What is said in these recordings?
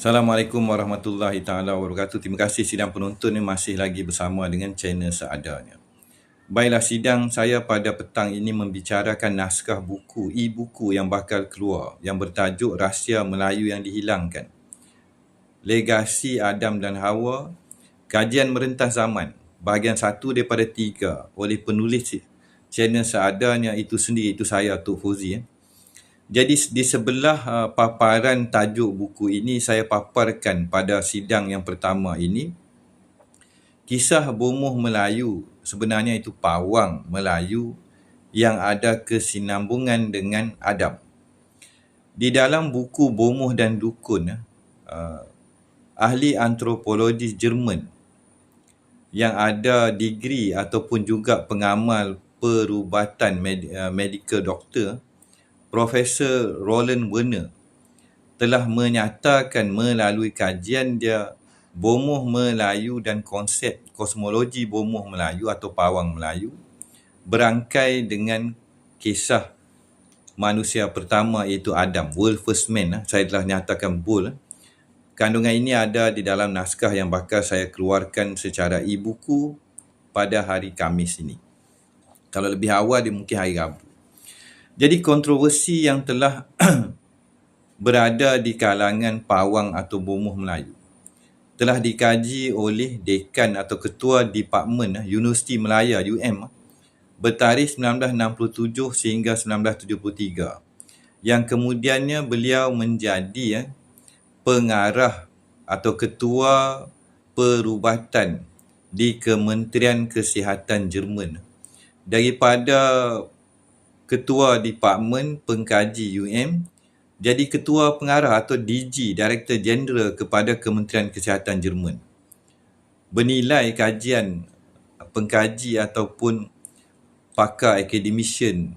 Assalamualaikum warahmatullahi taala wabarakatuh. Terima kasih sidang penonton ni masih lagi bersama dengan channel seadanya. Baiklah, sidang saya pada petang ini membicarakan naskah buku, e-buku yang bakal keluar yang bertajuk Rahsia Melayu yang Dihilangkan. Legasi Adam dan Hawa, kajian merentas zaman, bahagian 1 daripada 3 oleh penulis channel seadanya itu sendiri, itu saya, Tok Fauzi. Jadi di sebelah paparan tajuk buku ini saya paparkan pada sidang yang pertama ini kisah Bomoh Melayu, sebenarnya itu pawang Melayu yang ada kesinambungan dengan Adam. Di dalam buku Bomoh dan Dukun, ahli antropologis Jerman yang ada degree ataupun juga pengamal perubatan medical doctor, Profesor Roland Werner telah menyatakan melalui kajian dia Bomoh Melayu dan konsep kosmologi Bomoh Melayu atau pawang Melayu berangkai dengan kisah manusia pertama iaitu Adam, world first man. Saya telah nyatakan bold. Kandungan ini ada di dalam naskah yang bakal saya keluarkan secara e-buku pada hari Khamis ini. Kalau lebih awal dia mungkin hari Rabu. Jadi kontroversi yang telah berada di kalangan pawang atau Bomoh Melayu telah dikaji oleh dekan atau ketua Departmen Universiti Melaya UM bertarikh 1967 sehingga 1973 yang kemudiannya beliau menjadi pengarah atau ketua perubatan di Kementerian Kesihatan Jerman. Daripada ketua Departmen Pengkaji UM jadi ketua pengarah atau DG, Director General kepada Kementerian Kesihatan Jerman. Bernilai kajian pengkaji ataupun pakar academician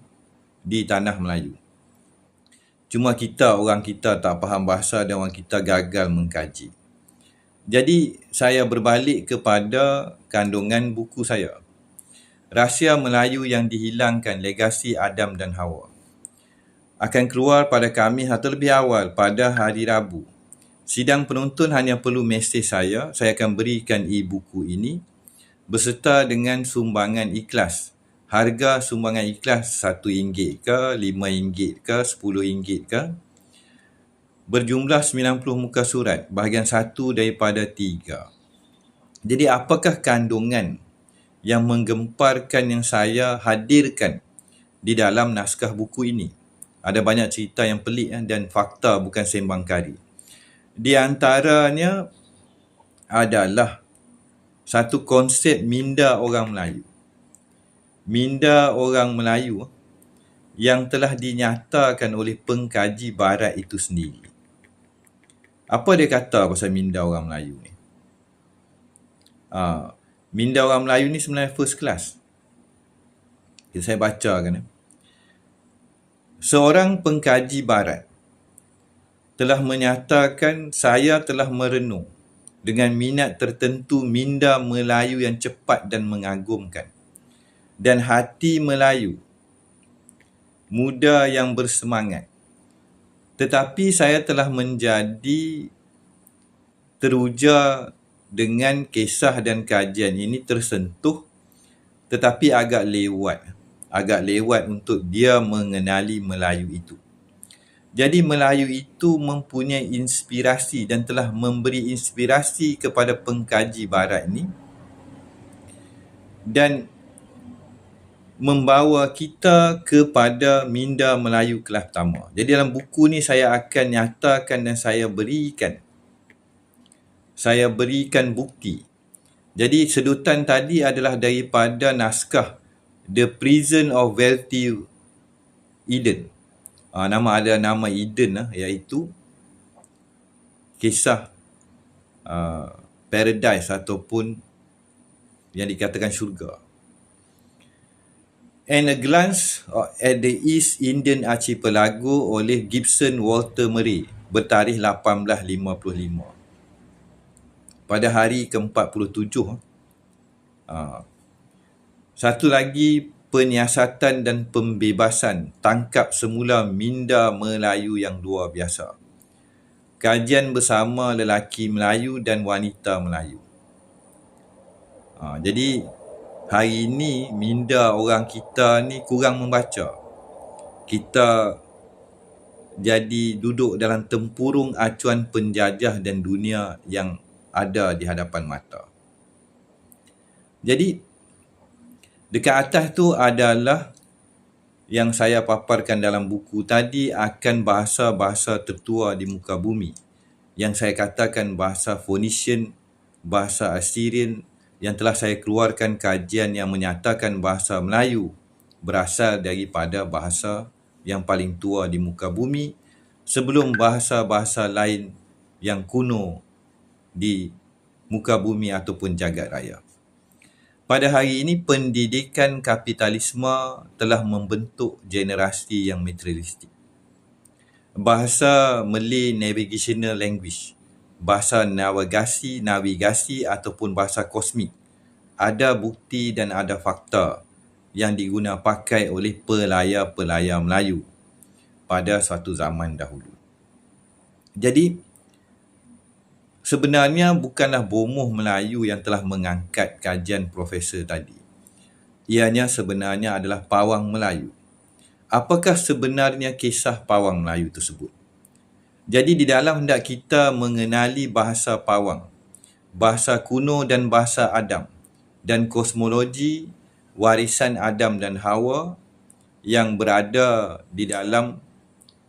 di tanah Melayu. Cuma orang kita tak faham bahasa dan orang kita gagal mengkaji. Jadi saya berbalik kepada kandungan buku saya. Rahsia Melayu yang Dihilangkan, Legasi Adam dan Hawa. Akan keluar pada Khamis atau lebih awal pada hari Rabu. Sidang penonton hanya perlu mesej saya akan berikan e-buku ini beserta dengan sumbangan ikhlas. Harga sumbangan ikhlas RM1 ke, RM5 ke, RM10 ke. Berjumlah 90 muka surat, bahagian 1 daripada 3. Jadi apakah kandungan yang menggemparkan yang saya hadirkan di dalam naskah buku ini? Ada banyak cerita yang pelik dan fakta bukan sembang kari. Di antaranya adalah satu konsep minda orang Melayu. Minda orang Melayu yang telah dinyatakan oleh pengkaji barat itu sendiri. Apa dia kata pasal minda orang Melayu ni? Minda orang Melayu ni sebenarnya first class. Saya bacakan. Seorang pengkaji barat telah menyatakan saya telah merenung dengan minat tertentu minda Melayu yang cepat dan mengagumkan dan hati Melayu muda yang bersemangat. Tetapi saya telah menjadi teruja dengan kisah dan kajian ini tersentuh tetapi agak lewat untuk dia mengenali Melayu itu. Jadi Melayu itu mempunyai inspirasi dan telah memberi inspirasi kepada pengkaji barat ini dan membawa kita kepada minda Melayu kelas pertama. Jadi dalam buku ni saya akan nyatakan dan saya berikan bukti. Jadi sedutan tadi adalah daripada naskah The Prison of Wealthy Eden. Ada nama Eden iaitu kisah paradise ataupun yang dikatakan syurga. And a Glance at the East Indian Archipelago oleh Gibson Walter Murray bertarikh 1855. Pada hari ke-47. Satu lagi, penyiasatan dan pembebasan tangkap semula minda Melayu yang luar biasa. kajian bersama lelaki Melayu dan wanita Melayu. Jadi hari ini minda orang kita ni kurang membaca. Kita jadi duduk dalam tempurung acuan penjajah dan dunia yang ada di hadapan mata. Jadi dekat atas tu adalah yang saya paparkan dalam buku tadi akan bahasa-bahasa tertua di muka bumi. Yang saya katakan bahasa Phoenician, bahasa Assyrian, yang telah saya keluarkan kajian yang menyatakan bahasa Melayu berasal daripada bahasa yang paling tua di muka bumi sebelum bahasa-bahasa lain yang kuno di muka bumi ataupun jagat raya. Pada hari ini, pendidikan kapitalisme telah membentuk generasi yang materialistik. Bahasa Malay Navigational Language, bahasa navigasi ataupun bahasa kosmik, ada bukti dan ada fakta yang diguna pakai oleh pelayar-pelayar Melayu pada suatu zaman dahulu. Jadi, sebenarnya bukanlah bomoh Melayu yang telah mengangkat kajian profesor tadi. Ianya sebenarnya adalah pawang Melayu. Apakah sebenarnya kisah pawang Melayu tersebut? Jadi di dalam hendak kita mengenali bahasa pawang, bahasa kuno dan bahasa Adam, dan kosmologi warisan Adam dan Hawa yang berada di dalam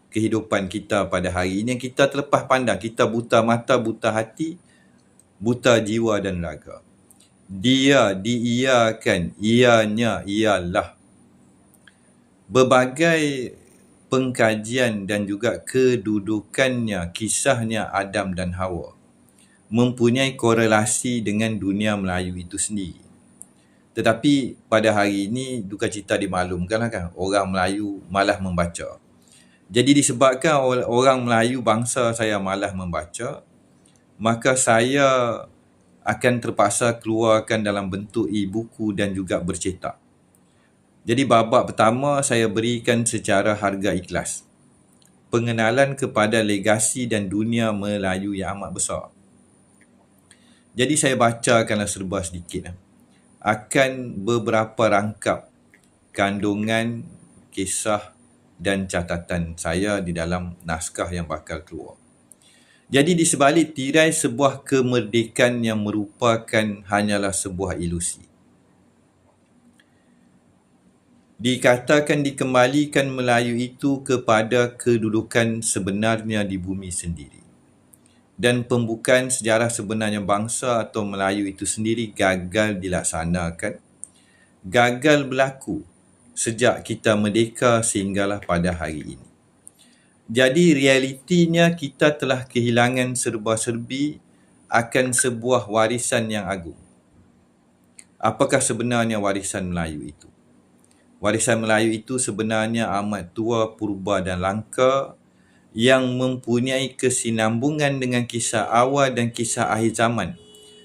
kehidupan kita pada hari ini, yang kita terlepas pandang, kita buta mata, buta hati, buta jiwa dan raga. Dia diiyakan, ianya ialah. Berbagai pengkajian dan juga kedudukannya, kisahnya Adam dan Hawa mempunyai korelasi dengan dunia Melayu itu sendiri. Tetapi pada hari ini duka cita dimaklumkanlah kan, orang Melayu malas membaca. Jadi disebabkan orang Melayu bangsa saya malas membaca, maka saya akan terpaksa keluarkan dalam bentuk e-buku dan juga bercetak. Jadi babak pertama saya berikan secara harga ikhlas. Pengenalan kepada legasi dan dunia Melayu yang amat besar. Jadi saya bacakanlah serba sedikit. Akan beberapa rangkap kandungan, kisah dan catatan saya di dalam naskah yang bakal keluar. Jadi di sebalik tirai sebuah kemerdekaan yang merupakan hanyalah sebuah ilusi. Dikatakan dikembalikan Melayu itu kepada kedudukan sebenarnya di bumi sendiri. Dan pembukaan sejarah sebenarnya bangsa atau Melayu itu sendiri gagal dilaksanakan, gagal berlaku sejak kita merdeka sehinggalah pada hari ini. Jadi realitinya kita telah kehilangan serba-serbi akan sebuah warisan yang agung. Apakah sebenarnya warisan Melayu itu? Warisan Melayu itu sebenarnya amat tua, purba dan langka yang mempunyai kesinambungan dengan kisah awal dan kisah akhir zaman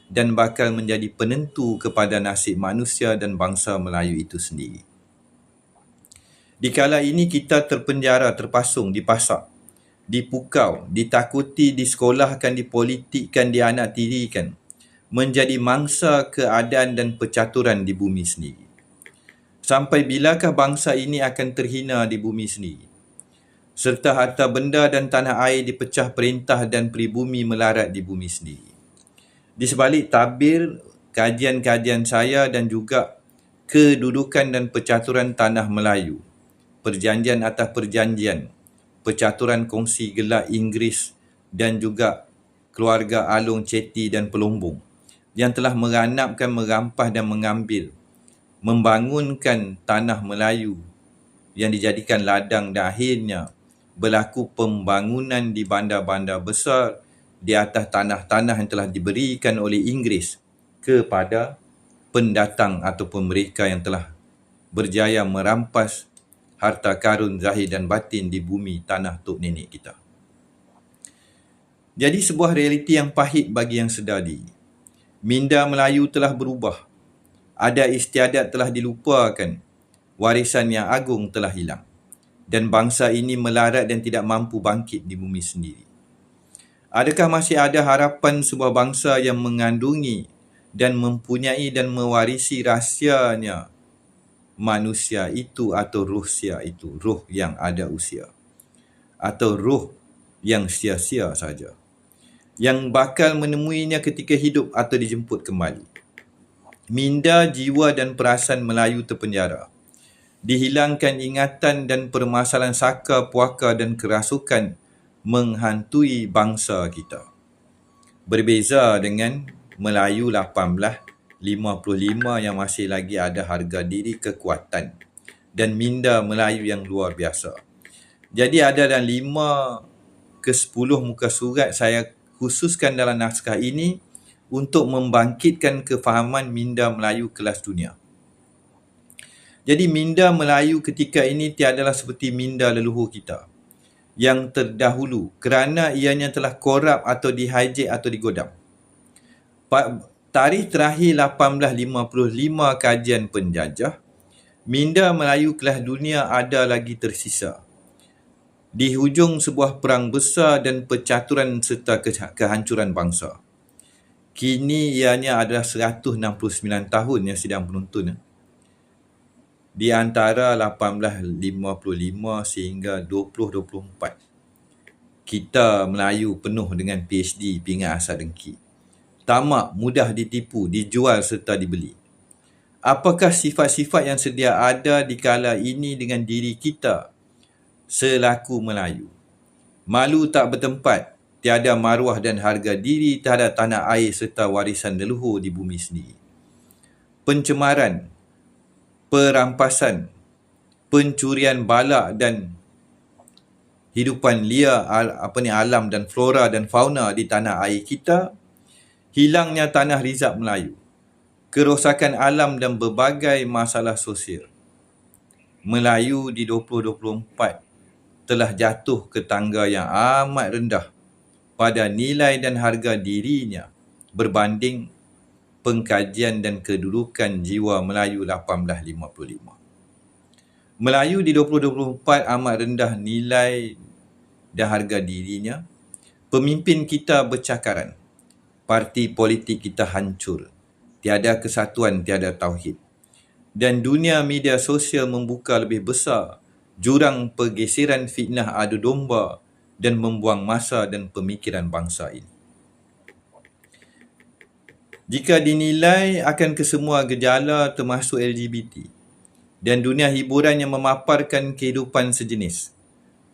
dan bakal menjadi penentu kepada nasib manusia dan bangsa Melayu itu sendiri. Di kala ini kita terpenjara, terpasung, dipasak, dipukau, ditakuti, disekolahkan, dipolitikkan, dianaktirikan, menjadi mangsa keadaan dan percaturan di bumi sendiri. Sampai bilakah bangsa ini akan terhina di bumi sendiri? Serta harta benda dan tanah air dipecah perintah dan pribumi melarat di bumi sendiri. Di sebalik tabir, kajian-kajian saya dan juga kedudukan dan percaturan tanah Melayu, perjanjian atas perjanjian, percaturan kongsi gelar Inggeris dan juga keluarga Along Chetty dan Pelombong yang telah meranapkan, merampas dan mengambil, membangunkan tanah Melayu yang dijadikan ladang dan akhirnya berlaku pembangunan di bandar-bandar besar di atas tanah-tanah yang telah diberikan oleh Inggeris kepada pendatang ataupun mereka yang telah berjaya merampas harta karun zahir dan batin di bumi tanah tok nenek kita. Jadi sebuah realiti yang pahit bagi yang sedari. Minda Melayu telah berubah. Ada istiadat telah dilupakan, warisan yang agung telah hilang, dan bangsa ini melarat dan tidak mampu bangkit di bumi sendiri. Adakah masih ada harapan sebuah bangsa yang mengandungi dan mempunyai dan mewarisi rahsianya manusia itu atau ruhsia itu, ruh yang ada usia, atau ruh yang sia-sia saja, yang bakal menemuinya ketika hidup atau dijemput kembali? Minda, jiwa dan perasaan Melayu terpenjara. Dihilangkan ingatan dan permasalahan saka, puaka dan kerasukan menghantui bangsa kita. Berbeza dengan Melayu 1855 yang masih lagi ada harga diri, kekuatan dan minda Melayu yang luar biasa. Jadi ada dalam 5 ke 10 muka surat saya khususkan dalam naskah ini untuk membangkitkan kefahaman minda Melayu kelas dunia. Jadi minda Melayu ketika ini tiadalah seperti minda leluhur kita yang terdahulu kerana ianya telah korup atau dihijek atau digodam. Tarikh terakhir 1855 kajian penjajah, minda Melayu kelas dunia ada lagi tersisa. Di hujung sebuah perang besar dan percaturan serta kehancuran bangsa. Kini ianya adalah 169 tahun yang sidang penonton. Di antara 1855 sehingga 2024. Kita Melayu penuh dengan PhD, pingat asal dengki. Tamak, mudah ditipu, dijual serta dibeli. Apakah sifat-sifat yang sedia ada di kala ini dengan diri kita selaku Melayu? Malu tak bertempat, tiada maruah dan harga diri terhadap tanah air serta warisan leluhur di bumi sendiri. Pencemaran, perampasan, pencurian balak dan hidupan liar alam dan flora dan fauna di tanah air kita, hilangnya tanah rizab Melayu, kerosakan alam dan berbagai masalah sosial. Melayu di 2024 telah jatuh ke tangga yang amat rendah pada nilai dan harga dirinya berbanding pengkajian dan kedudukan jiwa Melayu 1855. Melayu di 2024 amat rendah nilai dan harga dirinya. Pemimpin kita bercakaran. Parti politik kita hancur. Tiada kesatuan, tiada tauhid. Dan dunia media sosial membuka lebih besar jurang pergeseran fitnah adu domba dan membuang masa dan pemikiran bangsa ini. Jika dinilai akan kesemua gejala termasuk LGBT dan dunia hiburan yang memaparkan kehidupan sejenis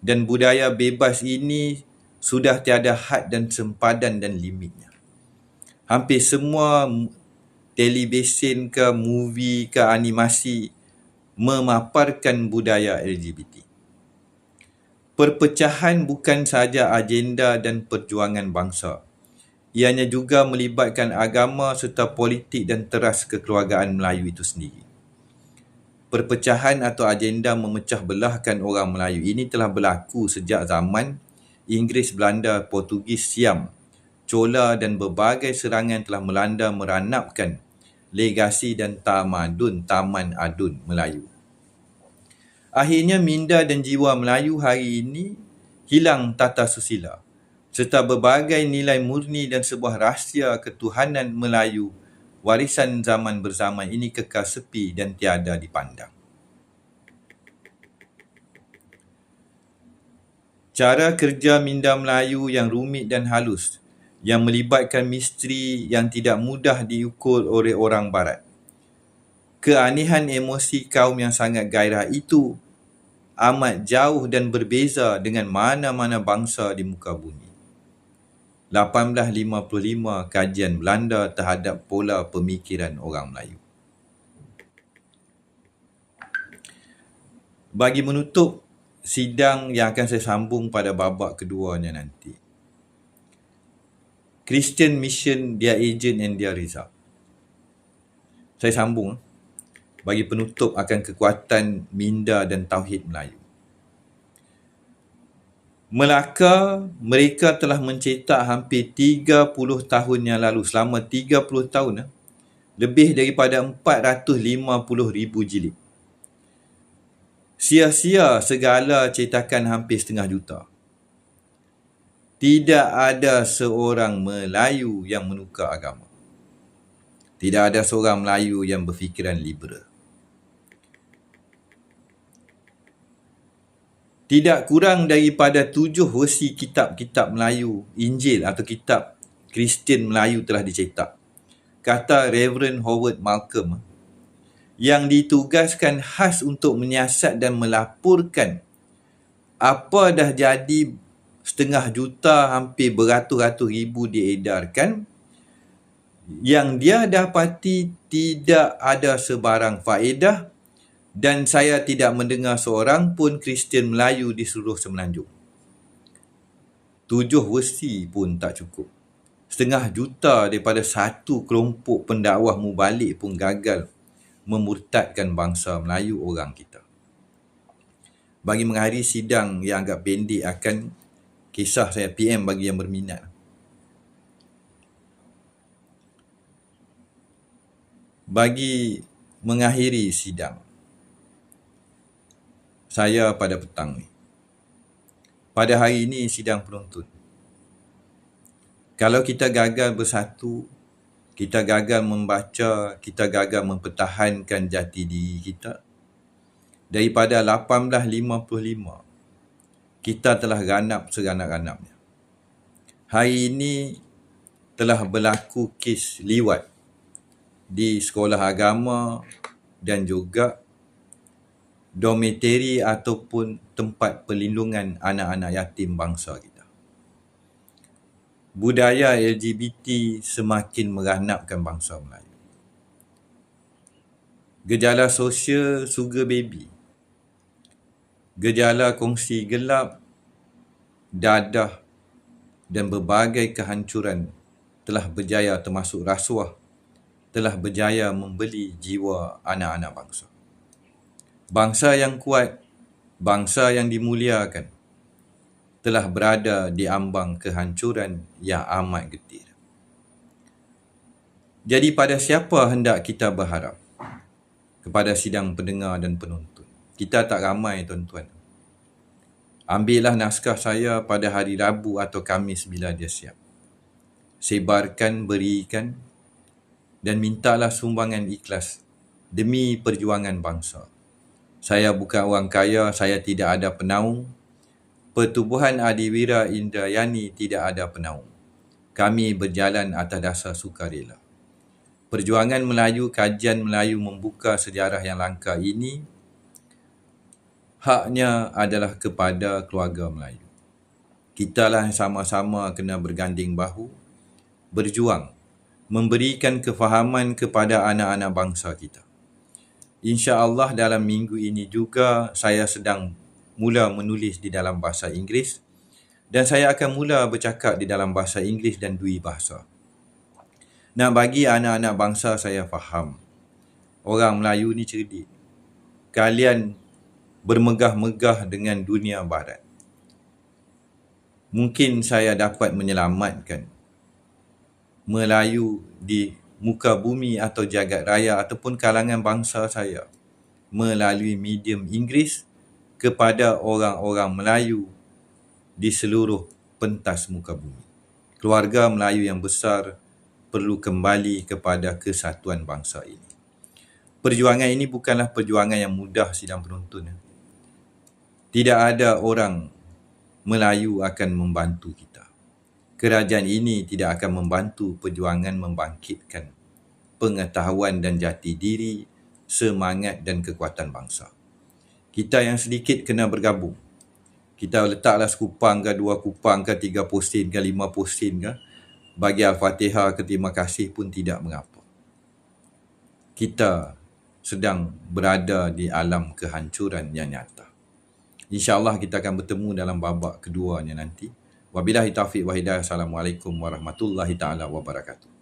dan budaya bebas ini sudah tiada had dan sempadan dan limitnya. Hampir semua televisyen ke movie ke animasi memaparkan budaya LGBT. Perpecahan bukan sahaja agenda dan perjuangan bangsa. Ianya juga melibatkan agama serta politik dan teras kekeluargaan Melayu itu sendiri. Perpecahan atau agenda memecah belahkan orang Melayu ini telah berlaku sejak zaman Inggeris, Belanda, Portugis, Siam, Chola dan berbagai serangan telah melanda meranapkan legasi dan taman adun Melayu. Akhirnya minda dan jiwa Melayu hari ini hilang tata susila serta berbagai nilai murni dan sebuah rahsia ketuhanan Melayu warisan zaman berzaman ini kekal sepi dan tiada dipandang. Cara kerja minda Melayu yang rumit dan halus, yang melibatkan misteri yang tidak mudah diukur oleh orang barat. Keanehan emosi kaum yang sangat gairah itu amat jauh dan berbeza dengan mana-mana bangsa di muka bumi. 1855 kajian Belanda terhadap pola pemikiran orang Melayu. Bagi menutup sidang yang akan saya sambung pada babak keduanya nanti, Christian Mission, their agent and their result. Saya sambung bagi penutup akan kekuatan minda dan tauhid Melayu. Melaka, mereka telah mencetak hampir 30 tahun yang lalu, selama 30 tahun, lebih daripada 450,000 jilid. Sia-sia segala cetakan hampir 500,000 juta. Tidak ada seorang Melayu yang menukar agama. Tidak ada seorang Melayu yang berfikiran liberal. Tidak kurang daripada 7 versi kitab-kitab Melayu, Injil atau kitab Kristian Melayu telah dicetak. Kata Reverend Howard Malcolm, yang ditugaskan khas untuk menyiasat dan melaporkan apa dah jadi 500,000 hampir beratus-ratus ribu diedarkan, yang dia dapati tidak ada sebarang faedah, dan saya tidak mendengar seorang pun Kristian Melayu di seluruh Semenanjung. 7 versi pun tak cukup. 500,000 daripada satu kelompok pendakwah mubalik pun gagal memurtadkan bangsa Melayu orang kita. Bagi mengakhiri sidang yang agak pendek akan kisah saya PM bagi yang berminat. Bagi mengakhiri sidang saya pada petang ni. Pada hari ini sidang penuntut. Kalau kita gagal bersatu, kita gagal membaca, kita gagal mempertahankan jati diri kita, daripada 1855, kita telah ganap seganap-ganapnya. Hari ini telah berlaku kes liwat di sekolah agama dan juga dormiteri ataupun tempat perlindungan anak-anak yatim bangsa kita. Budaya LGBT semakin meranapkan bangsa Melayu. Gejala sosial sugar baby, gejala kongsi gelap, dadah dan berbagai kehancuran telah berjaya, termasuk rasuah, telah berjaya membeli jiwa anak-anak bangsa. Bangsa yang kuat, bangsa yang dimuliakan, telah berada di ambang kehancuran yang amat getir. Jadi pada siapa hendak kita berharap? Kepada sidang pendengar dan penonton. Kita tak ramai, tuan-tuan. Ambillah naskah saya pada hari Rabu atau Khamis bila dia siap. Sebarkan, berikan dan mintalah sumbangan ikhlas demi perjuangan bangsa. Saya bukan orang kaya, saya tidak ada penaung. Pertubuhan Adiwira Indrayani tidak ada penaung. Kami berjalan atas dasar sukarela. Perjuangan Melayu, kajian Melayu membuka sejarah yang langka ini, haknya adalah kepada keluarga Melayu. Kitalah yang sama-sama kena berganding bahu, berjuang, memberikan kefahaman kepada anak-anak bangsa kita. InsyaAllah dalam minggu ini juga saya sedang mula menulis di dalam bahasa Inggeris dan saya akan mula bercakap di dalam bahasa Inggeris dan dui bahasa. Nak bagi anak-anak bangsa saya faham, orang Melayu ni cerdik. Kalian bermegah-megah dengan dunia barat. Mungkin saya dapat menyelamatkan Melayu di muka bumi atau jagat raya ataupun kalangan bangsa saya melalui medium Inggeris kepada orang-orang Melayu di seluruh pentas muka bumi. Keluarga Melayu yang besar perlu kembali kepada kesatuan bangsa ini. Perjuangan ini bukanlah perjuangan yang mudah, sidang penonton. Tidak ada orang Melayu akan membantu kita. Kerajaan ini tidak akan membantu perjuangan membangkitkan pengetahuan dan jati diri, semangat dan kekuatan bangsa. Kita yang sedikit kena bergabung. Kita letaklah sekupang ke, 2 kupang ke, 3 posin ke, 5 posin ke. Bagi Al-Fatihah ke terima kasih pun tidak mengapa. Kita sedang berada di alam kehancuran yang nyata. InsyaAllah kita akan bertemu dalam babak keduanya nanti. Wabillahi taufiq wa hidayah. Assalamualaikum warahmatullahi taala wabarakatuh.